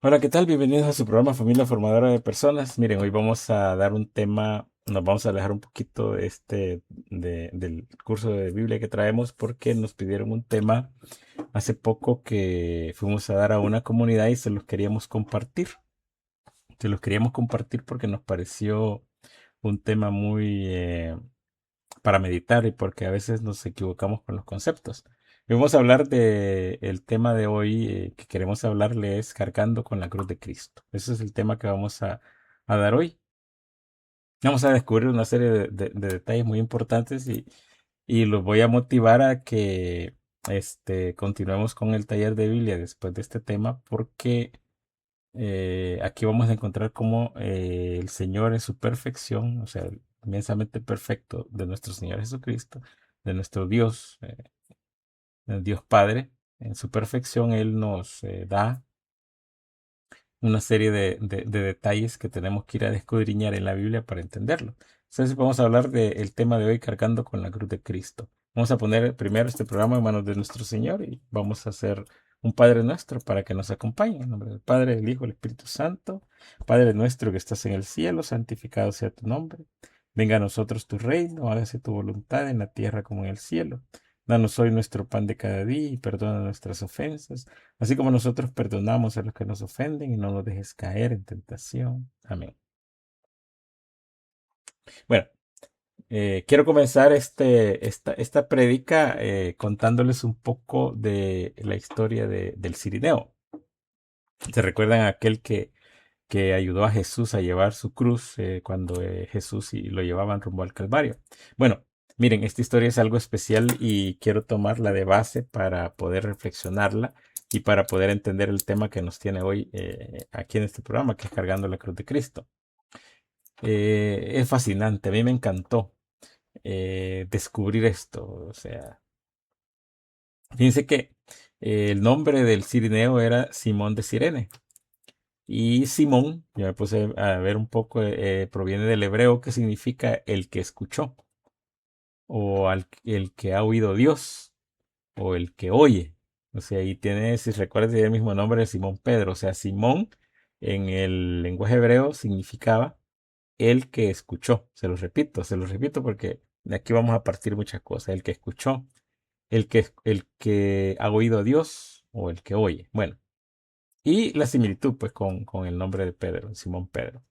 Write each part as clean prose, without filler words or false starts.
Hola, ¿qué tal? Bienvenidos a su programa Familia Formadora de Personas. Miren, hoy vamos a dar un tema, nos vamos a alejar un poquito del curso de Biblia que traemos porque nos pidieron un tema hace poco que fuimos a dar a una comunidad y se los queríamos compartir. Se los queríamos compartir porque nos pareció un tema muy para meditar y porque a veces nos equivocamos con los conceptos. Y vamos a hablar de el tema de hoy que queremos hablarle es cargando con la cruz de Cristo. Ese es el tema que vamos a dar hoy. Vamos a descubrir una serie de detalles muy importantes y los voy a motivar a que continuemos con el taller de Biblia después de este tema porque aquí vamos a encontrar cómo el Señor en su perfección, o sea, el inmensamente perfecto de nuestro Señor Jesucristo, de nuestro Dios, el Dios Padre, en su perfección, Él nos da una serie de detalles que tenemos que ir a escudriñar en la Biblia para entenderlo. Entonces vamos a hablar del tema de hoy, cargando con la cruz de Cristo. Vamos a poner primero este programa en manos de nuestro Señor y vamos a hacer un Padre nuestro para que nos acompañe. En nombre del Padre, del Hijo, del Espíritu Santo. Padre nuestro que estás en el cielo, santificado sea tu nombre. Venga a nosotros tu reino, hágase tu voluntad en la tierra como en el cielo. Danos hoy nuestro pan de cada día y perdona nuestras ofensas así como nosotros perdonamos a los que nos ofenden y no nos dejes caer en tentación. Amén. Bueno, quiero comenzar esta prédica contándoles un poco de la historia del Cirineo. ¿Se recuerdan aquel que ayudó a Jesús a llevar su cruz cuando Jesús y lo llevaban rumbo al Calvario? Bueno, miren, esta historia es algo especial y quiero tomarla de base para poder reflexionarla y para poder entender el tema que nos tiene hoy aquí en este programa, que es cargando la cruz de Cristo. Es fascinante, a mí me encantó descubrir esto. O sea, fíjense que el nombre del Cirineo era Simón de Cirene. Y Simón, yo me puse a ver un poco, proviene del hebreo que significa el que escuchó, o el que ha oído Dios, o el que oye. O sea, y tiene, si recuerdas, tiene el mismo nombre de Simón Pedro. O sea, Simón en el lenguaje hebreo significaba el que escuchó. Se lo repito porque de aquí vamos a partir muchas cosas. El que escuchó, el que ha oído a Dios, o el que oye. Bueno, y la similitud pues con el nombre de Pedro, Simón Pedro.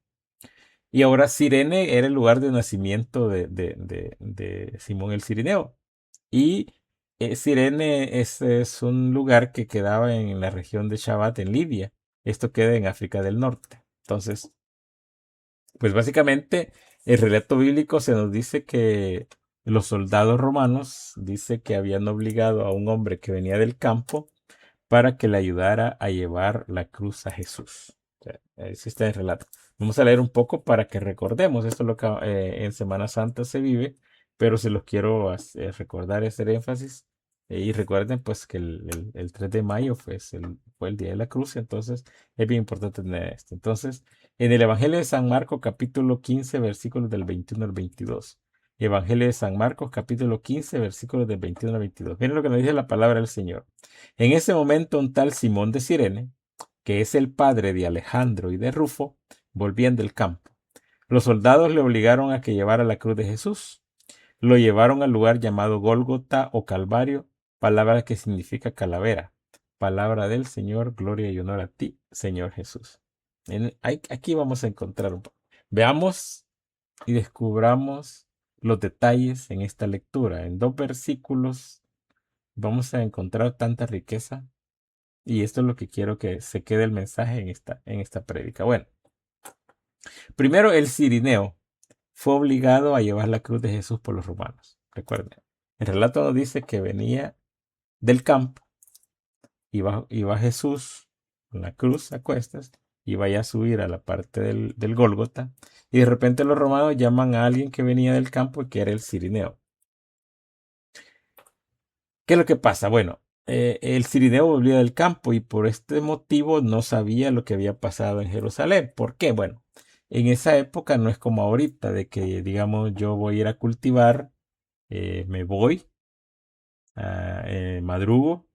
Y ahora Cirene era el lugar de nacimiento de Simón el Cirineo. Y Cirene es un lugar que quedaba en la región de Shabat, en Libia. Esto queda en África del Norte. Entonces, pues básicamente el relato bíblico se nos dice que los soldados romanos dice que habían obligado a un hombre que venía del campo para que le ayudara a llevar la cruz a Jesús. O sea, así está el relato. Vamos a leer un poco para que recordemos. Esto es lo que en Semana Santa se vive, pero se los quiero recordar, hacer énfasis. Y recuerden pues que el 3 de mayo fue el Día de la Cruz, entonces es bien importante tener esto. Entonces, en el Evangelio de San Marcos, capítulo 15, versículos del 21 al 22. Evangelio de San Marcos, capítulo 15, versículos del 21 al 22. Miren lo que nos dice la palabra del Señor. En ese momento un tal Simón de Cirene, que es el padre de Alejandro y de Rufo, volvían del campo. Los soldados le obligaron a que llevara la cruz de Jesús. Lo llevaron al lugar llamado Gólgota o Calvario, palabra que significa calavera. Palabra del Señor, gloria y honor a ti, Señor Jesús. Aquí vamos a encontrar un poco. Veamos y descubramos los detalles en esta lectura. En 2 versículos vamos a encontrar tanta riqueza y esto es lo que quiero que se quede el mensaje en esta prédica. Bueno, primero el Cirineo fue obligado a llevar la cruz de Jesús por los romanos. Recuerden, el relato nos dice que venía del campo, iba Jesús con la cruz a cuestas, iba ya a subir a la parte del Gólgota, y de repente los romanos llaman a alguien que venía del campo y que era el Cirineo. ¿Qué es lo que pasa? Bueno, el Cirineo volvía del campo y por este motivo no sabía lo que había pasado en Jerusalén. ¿Por qué? Bueno, en esa época no es como ahorita, de que, digamos, yo voy a ir a cultivar, me voy, madrugo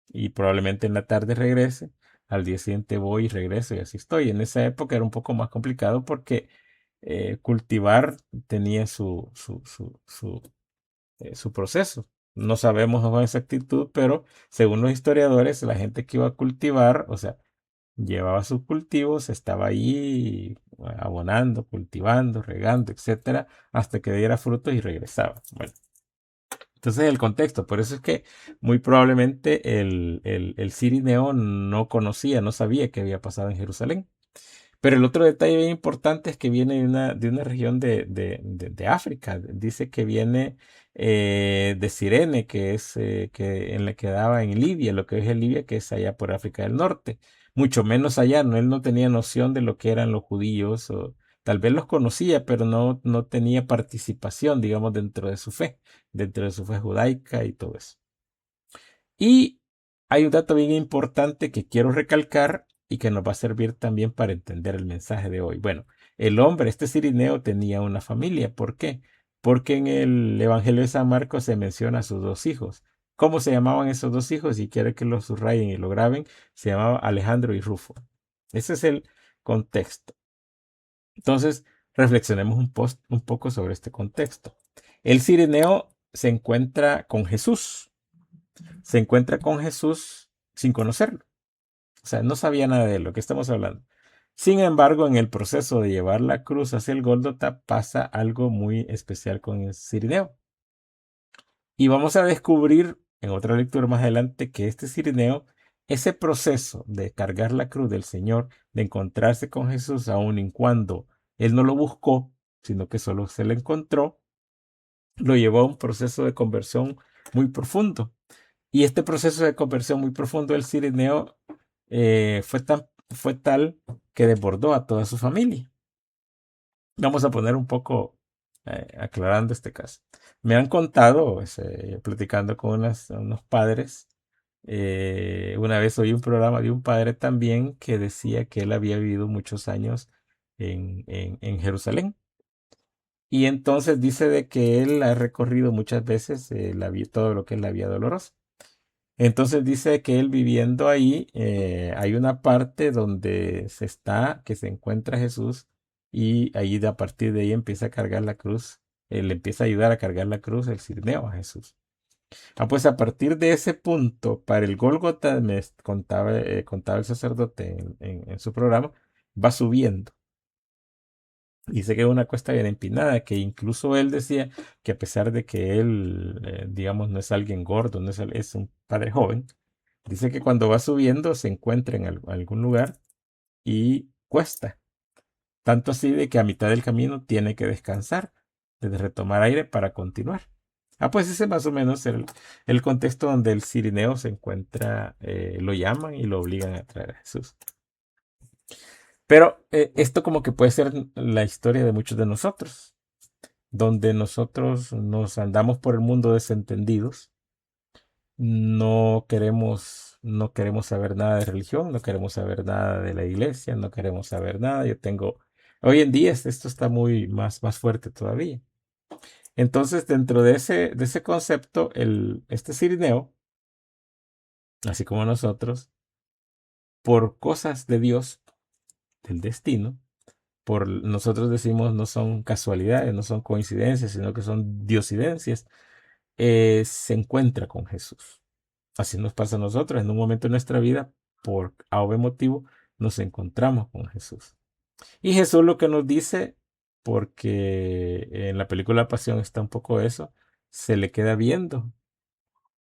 y probablemente en la tarde regrese. al día siguiente voy y regreso y así estoy. En esa época era un poco más complicado porque cultivar tenía su proceso. No sabemos con exactitud, pero según los historiadores, la gente que iba a cultivar, o sea, llevaba sus cultivos, estaba ahí abonando, cultivando, regando, etcétera, hasta que diera frutos y regresaba. Bueno, entonces el contexto, por eso es que muy probablemente el cirineo no conocía, no sabía qué había pasado en Jerusalén. Pero el otro detalle bien importante es que viene de una región de África. Dice que viene de Cirene, que es en la que daba en Libia, lo que es en Libia, que es allá por África del Norte. Mucho menos allá, ¿no? Él no tenía noción de lo que eran los judíos, o tal vez los conocía, pero no tenía participación, digamos, dentro de su fe judaica y todo eso. Y hay un dato bien importante que quiero recalcar y que nos va a servir también para entender el mensaje de hoy. Bueno, el hombre, este cirineo, tenía una familia. ¿Por qué? Porque en el Evangelio de San Marcos se menciona a sus dos hijos. ¿Cómo se llamaban esos dos hijos? Si quiere que lo subrayen y lo graben, se llamaba Alejandro y Rufo. Ese es el contexto. Entonces, reflexionemos un poco sobre este contexto. El cirineo se encuentra con Jesús. Se encuentra con Jesús sin conocerlo. O sea, no sabía nada de lo que estamos hablando. Sin embargo, en el proceso de llevar la cruz hacia el Gólgota pasa algo muy especial con el cirineo. Y vamos a descubrir en otra lectura más adelante que este cirineo, ese proceso de cargar la cruz del Señor, de encontrarse con Jesús aun y cuando él no lo buscó, sino que solo se le encontró, lo llevó a un proceso de conversión muy profundo. Y este proceso de conversión muy profundo del cirineo fue tal que desbordó a toda su familia. Vamos a poner un poco aclarando este caso. Me han contado, platicando con unos padres, una vez oí un programa de un padre también que decía que él había vivido muchos años en Jerusalén. Y entonces dice de que él ha recorrido muchas veces todo lo que es la Vía Dolorosa. Entonces dice que él viviendo ahí, hay una parte donde que se encuentra Jesús y ahí a partir de ahí empieza a cargar la cruz, le empieza a ayudar a cargar la cruz el cirineo a Jesús. Pues a partir de ese punto, para el Gólgota, contaba el sacerdote en su programa, va subiendo. Dice que es una cuesta bien empinada, que incluso él decía que a pesar de que él, digamos, no es alguien gordo, es un padre joven, dice que cuando va subiendo se encuentra en algún lugar y cuesta. Tanto así de que a mitad del camino tiene que descansar, de retomar aire para continuar. Pues ese más o menos el contexto donde el cirineo se encuentra, lo llaman y lo obligan a traer a Jesús. Pero esto como que puede ser la historia de muchos de nosotros, donde nosotros nos andamos por el mundo desentendidos, no queremos saber nada de religión, no queremos saber nada de la iglesia, no queremos saber nada. Hoy en día esto está más fuerte todavía. Entonces, dentro de ese concepto, este cirineo, así como nosotros, por cosas de Dios, del destino, nosotros decimos no son casualidades, no son coincidencias, sino que son diosidencias, se encuentra con Jesús. Así nos pasa a nosotros. En un momento de nuestra vida, por A o B motivo, nos encontramos con Jesús. Y Jesús lo que nos dice, porque en la película Pasión está un poco eso, se le queda viendo.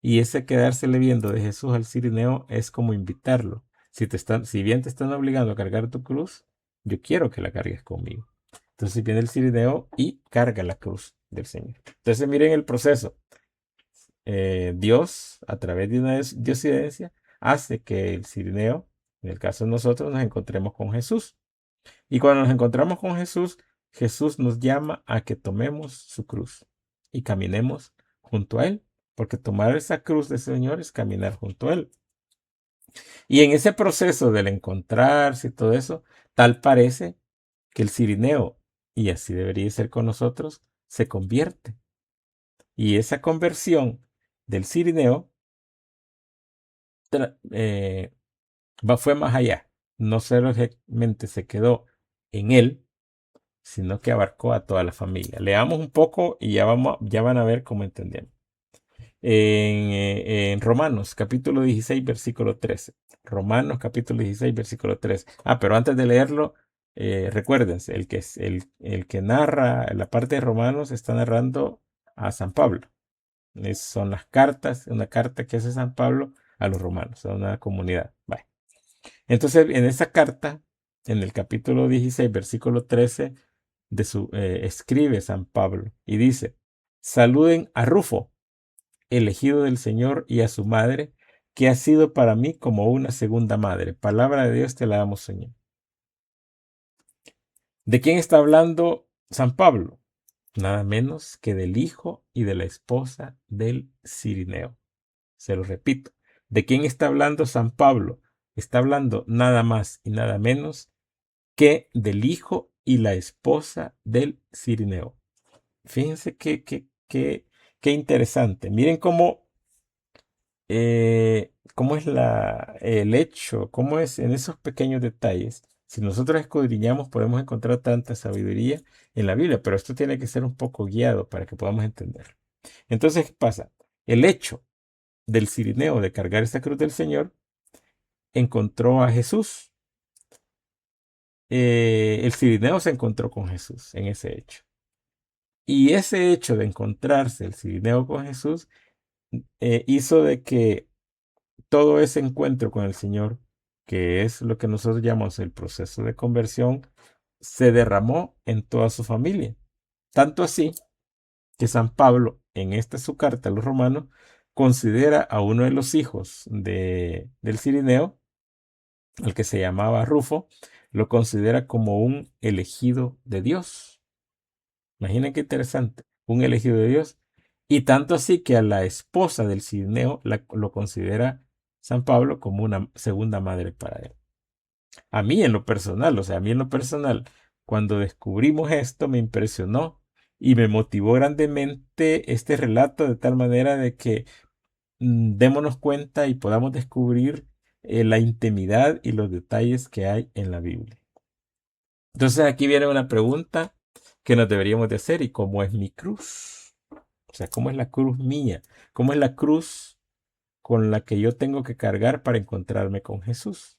Y ese quedársele viendo de Jesús al cirineo es como invitarlo. Si bien te están obligando a cargar tu cruz, yo quiero que la cargues conmigo. Entonces viene el cirineo y carga la cruz del Señor. Entonces miren el proceso. Dios, a través de una diosidencia, hace que el cirineo, en el caso de nosotros, nos encontremos con Jesús. Y cuando nos encontramos con Jesús, Jesús nos llama a que tomemos su cruz y caminemos junto a Él. Porque tomar esa cruz del Señor es caminar junto a Él. Y en ese proceso del encontrarse y todo eso, tal parece que el cirineo, y así debería ser con nosotros, se convierte. Y esa conversión del cirineo fue más allá. No solamente se quedó en él, sino que abarcó a toda la familia. Leamos un poco y ya van a ver cómo entendemos. En Romanos capítulo 16, versículo 13. Romanos capítulo 16, versículo 13. Pero antes de leerlo, recuérdense, el que narra la parte de Romanos está narrando a San Pablo. Son las cartas, una carta que hace San Pablo a los romanos, a una comunidad. Vale. Entonces, en esa carta, en el capítulo 16, versículo 13, escribe San Pablo y dice, saluden a Rufo, elegido del Señor, y a su madre, que ha sido para mí como una segunda madre. Palabra de Dios te la damos, Señor. ¿De quién está hablando San Pablo? Nada menos que del hijo y de la esposa del Cirineo. Se lo repito. ¿De quién está hablando San Pablo? Está hablando nada más y nada menos que del hijo y la esposa del Cirineo. Fíjense qué interesante. Miren cómo es el hecho, cómo es en esos pequeños detalles. Si nosotros escudriñamos, podemos encontrar tanta sabiduría en la Biblia, pero esto tiene que ser un poco guiado para que podamos entender. Entonces, ¿qué pasa? El hecho del Cirineo de cargar esta cruz del Señor encontró a Jesús. El Cirineo se encontró con Jesús en ese hecho. Y ese hecho de encontrarse el Cirineo con Jesús hizo de que todo ese encuentro con el Señor, que es lo que nosotros llamamos el proceso de conversión, se derramó en toda su familia. Tanto así que San Pablo, en esta su carta a los romanos, considera a uno de los hijos del Cirineo, al que se llamaba Rufo, lo considera como un elegido de Dios. Imaginen qué interesante, un elegido de Dios. Y tanto así que a la esposa del Cirineo lo considera San Pablo como una segunda madre para él. A mí en lo personal, cuando descubrimos esto me impresionó y me motivó grandemente este relato de tal manera de que démonos cuenta y podamos descubrir la intimidad y los detalles que hay en la Biblia. Entonces aquí viene una pregunta que nos deberíamos de hacer: ¿y cómo es mi cruz? O sea, ¿cómo es la cruz mía? ¿Cómo es la cruz con la que yo tengo que cargar para encontrarme con Jesús?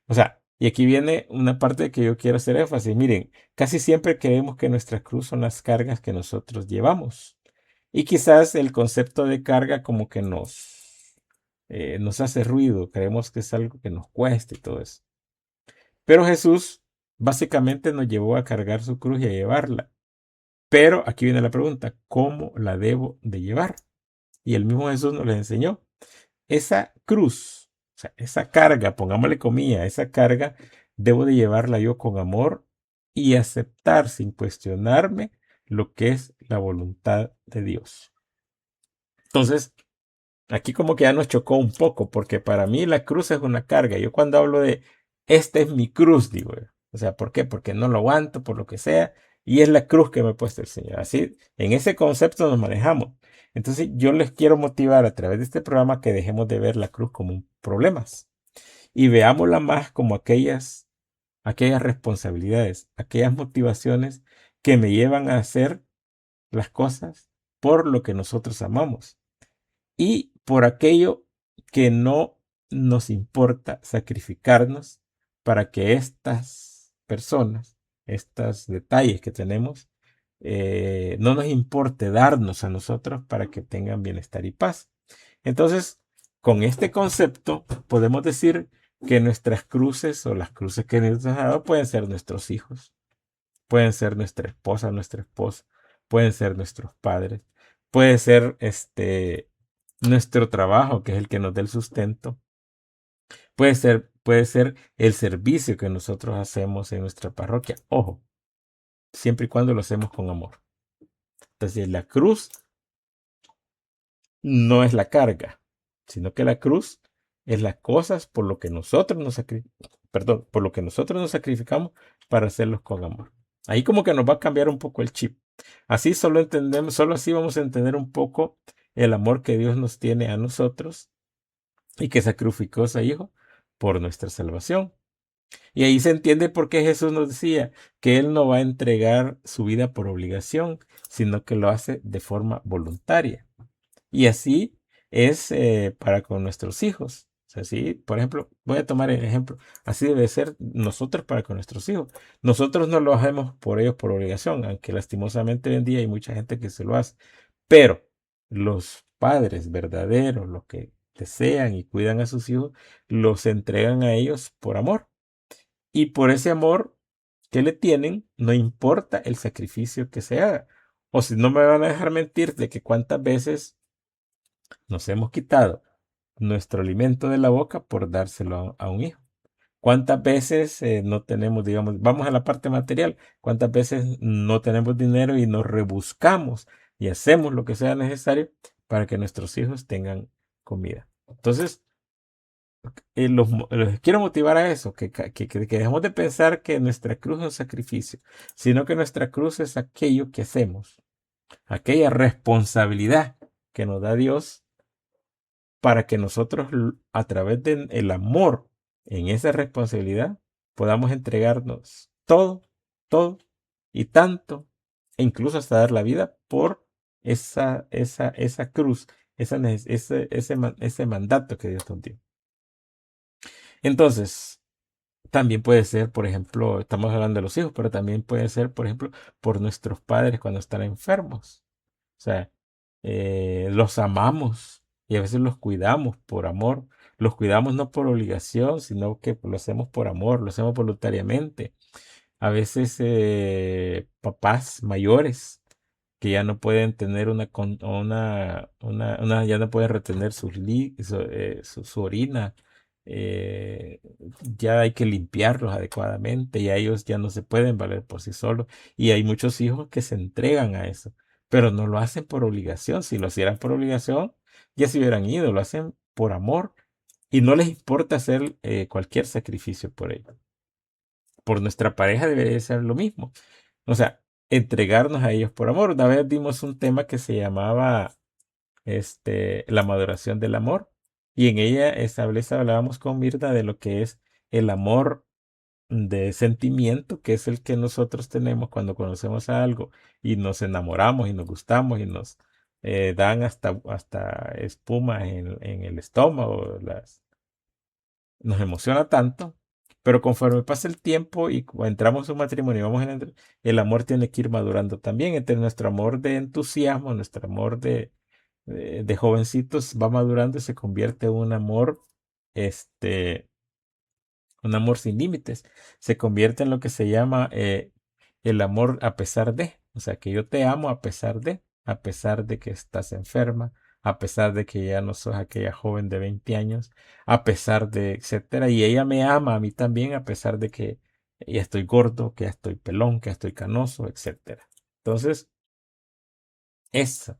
O sea, y aquí viene una parte que yo quiero hacer énfasis. Miren, casi siempre creemos que nuestra cruz son las cargas que nosotros llevamos. Y quizás el concepto de carga como que nos hace ruido. Creemos que es algo que nos cuesta y todo eso. Pero Jesús básicamente nos llevó a cargar su cruz y a llevarla. Pero aquí viene la pregunta: ¿cómo la debo de llevar? Y el mismo Jesús nos la enseñó. Esa cruz, o sea, esa carga, pongámosle comillas, esa carga debo de llevarla yo con amor y aceptar sin cuestionarme lo que es la voluntad de Dios. Entonces, aquí como que ya nos chocó un poco, porque para mí la cruz es una carga. Yo cuando hablo de esta es mi cruz, digo yo. O sea, ¿por qué? Porque no lo aguanto, por lo que sea, y es la cruz que me ha puesto el Señor. Así, en ese concepto nos manejamos. Entonces, yo les quiero motivar a través de este programa que dejemos de ver la cruz como un problemas y veámosla más como aquellas responsabilidades, aquellas motivaciones que me llevan a hacer las cosas por lo que nosotros amamos y por aquello que no nos importa sacrificarnos para que estas personas, estos detalles que tenemos, no nos importe darnos a nosotros para que tengan bienestar y paz. Entonces, con este concepto podemos decir que nuestras cruces o las cruces que Dios nos ha dado pueden ser nuestros hijos, pueden ser nuestra esposa, pueden ser nuestros padres, puede ser nuestro trabajo, que es el que nos da el sustento, puede ser el servicio que nosotros hacemos en nuestra parroquia. Ojo, siempre y cuando lo hacemos con amor. Entonces, la cruz no es la carga, sino que la cruz es las cosas por lo que nosotros por lo que nosotros nos sacrificamos para hacerlos con amor. Ahí como que nos va a cambiar un poco el chip. Así solo así vamos a entender un poco el amor que Dios nos tiene a nosotros y que sacrificó a su hijo por nuestra salvación. Y ahí se entiende por qué Jesús nos decía que Él no va a entregar su vida por obligación, sino que lo hace de forma voluntaria. Y así es para con nuestros hijos. O sea, sí, por ejemplo, voy a tomar el ejemplo. Así debe ser nosotros para con nuestros hijos. Nosotros no lo hacemos por ellos por obligación, aunque lastimosamente hoy en día hay mucha gente que se lo hace. Pero los padres verdaderos, los que desean y cuidan a sus hijos, los entregan a ellos por amor. Y por ese amor que le tienen, no importa el sacrificio que se haga. O si no me van a dejar mentir de que cuántas veces nos hemos quitado nuestro alimento de la boca por dárselo a un hijo. ¿Cuántas veces no tenemos, digamos, vamos a la parte material, cuántas veces no tenemos dinero y nos rebuscamos y hacemos lo que sea necesario para que nuestros hijos tengan comida? Entonces, los quiero motivar a eso, que dejemos de pensar que nuestra cruz es un sacrificio, sino que nuestra cruz es aquello que hacemos, aquella responsabilidad que nos da Dios para que nosotros a través del amor en esa responsabilidad podamos entregarnos todo, todo y tanto, e incluso hasta dar la vida por esa cruz, ese mandato que Dios nos dio. Entonces, también puede ser, por ejemplo, estamos hablando de los hijos, pero también puede ser, por ejemplo, por nuestros padres cuando están enfermos. O sea, los amamos y a veces los cuidamos por amor. Los cuidamos no por obligación, sino que lo hacemos por amor, lo hacemos voluntariamente. A veces papás mayores que ya no pueden tener ya no pueden retener su orina, eh, ya hay que limpiarlos adecuadamente y a ellos ya no se pueden valer por sí solos. Y hay muchos hijos que se entregan a eso, pero no lo hacen por obligación. Si lo hicieran por obligación, ya se hubieran ido, lo hacen por amor y no les importa hacer cualquier sacrificio por ello. Por nuestra pareja debería ser lo mismo. O sea, entregarnos a ellos por amor. Una vez dimos un tema que se llamaba la maduración del amor. Y en ella hablábamos con Mirna de lo que es el amor de sentimiento, que es el que nosotros tenemos cuando conocemos a algo y nos enamoramos y nos gustamos y nos dan hasta espuma en el estómago, nos emociona tanto, pero conforme pasa el tiempo y entramos en un matrimonio y vamos el amor tiene que ir madurando también. Entre nuestro amor de entusiasmo, nuestro amor de jovencitos va madurando y se convierte en este, un amor sin límites. Se convierte en lo que se llama el amor a pesar de. O sea, que yo te amo a pesar de que estás enferma, a pesar de que ya no sos aquella joven de 20 años, a pesar de, etcétera. Y ella me ama a mí también, a pesar de que ya estoy gordo, que ya estoy pelón, que ya estoy canoso, etcétera. Entonces, eso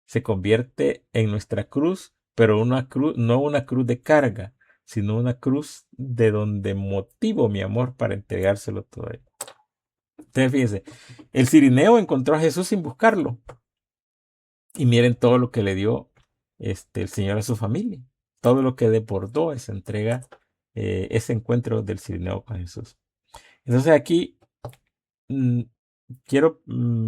se convierte en nuestra cruz, pero una cruz, no una cruz de carga, sino una cruz de donde motivo mi amor para entregárselo todo a él. Entonces, fíjense, el cirineo encontró a Jesús sin buscarlo. Y miren todo lo que le dio el Señor a su familia. Todo lo que deportó esa entrega, ese encuentro del cirineo con Jesús. Entonces aquí mm,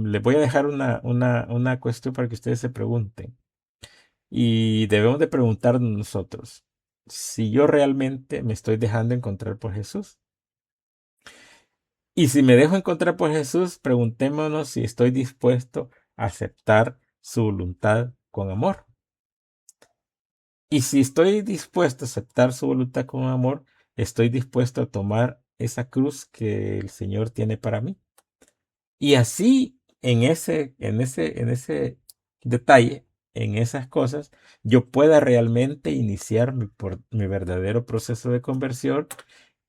les voy a dejar una cuestión para que ustedes se pregunten. Y debemos de preguntarnos nosotros si yo realmente me estoy dejando encontrar por Jesús. Y si me dejo encontrar por Jesús, preguntémonos si estoy dispuesto a aceptar su voluntad con amor. Y si estoy dispuesto a aceptar su voluntad con amor, estoy dispuesto a tomar esa cruz que el Señor tiene para mí. Y así, en ese detalle, en esas cosas, yo pueda realmente iniciar mi verdadero proceso de conversión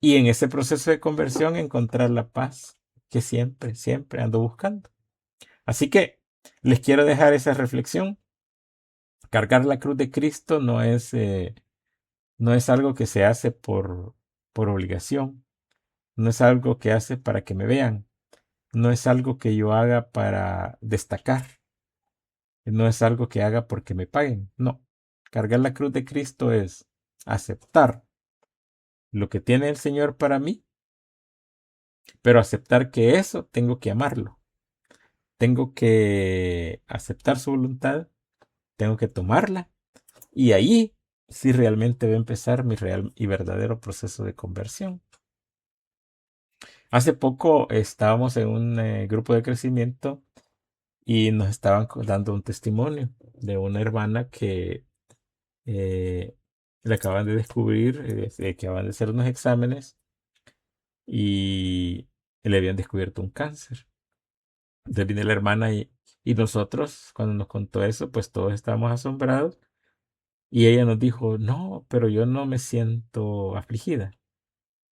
y en ese proceso de conversión encontrar la paz que siempre, siempre ando buscando. Así que les quiero dejar esa reflexión. Cargar la cruz de Cristo no es algo que se hace por obligación, no es algo que hace para que me vean, no es algo que yo haga para destacar, no es algo que haga porque me paguen, no. Cargar la cruz de Cristo es aceptar lo que tiene el Señor para mí, pero aceptar que eso tengo que amarlo. Tengo que aceptar su voluntad, tengo que tomarla y ahí sí realmente va a empezar mi real y verdadero proceso de conversión. Hace poco estábamos en un grupo de crecimiento y nos estaban dando un testimonio de una hermana que eh, le acaban de descubrir, que acaban de hacer unos exámenes y le habían descubierto un cáncer. Entonces viene la hermana y nosotros, cuando nos contó eso, pues todos estábamos asombrados y ella nos dijo, no, pero yo no me siento afligida,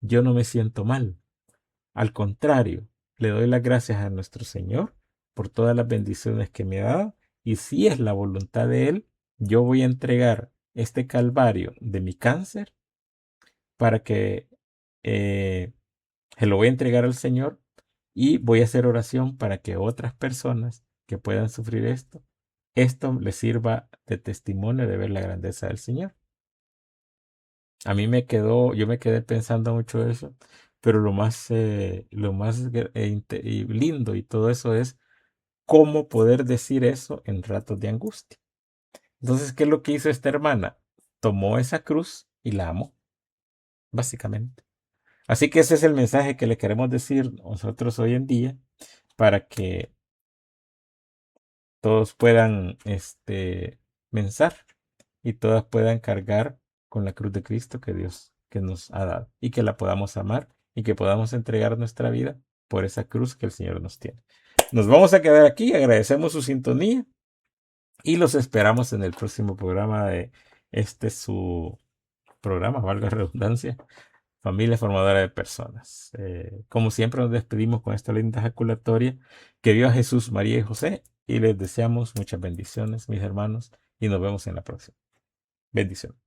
yo no me siento mal. Al contrario, le doy las gracias a nuestro Señor por todas las bendiciones que me ha dado y si es la voluntad de Él, yo voy a entregar este calvario de mi cáncer para que se lo voy a entregar al Señor y voy a hacer oración para que otras personas que puedan sufrir esto les sirva de testimonio de ver la grandeza del Señor. A mí yo me quedé pensando mucho eso, pero lo más y lindo y todo eso es cómo poder decir eso en ratos de angustia. Entonces, ¿qué es lo que hizo esta hermana? Tomó esa cruz y la amó, básicamente. Así que ese es el mensaje que le queremos decir nosotros hoy en día para que todos puedan pensar y todas puedan cargar con la cruz de Cristo que Dios que nos ha dado y que la podamos amar y que podamos entregar nuestra vida por esa cruz que el Señor nos tiene. Nos vamos a quedar aquí, agradecemos su sintonía y los esperamos en el próximo programa de su programa, valga la redundancia, Familia Formadora de Personas. Como siempre nos despedimos con esta linda ejaculatoria que vio a Jesús, María y José y les deseamos muchas bendiciones, mis hermanos, y nos vemos en la próxima. Bendiciones.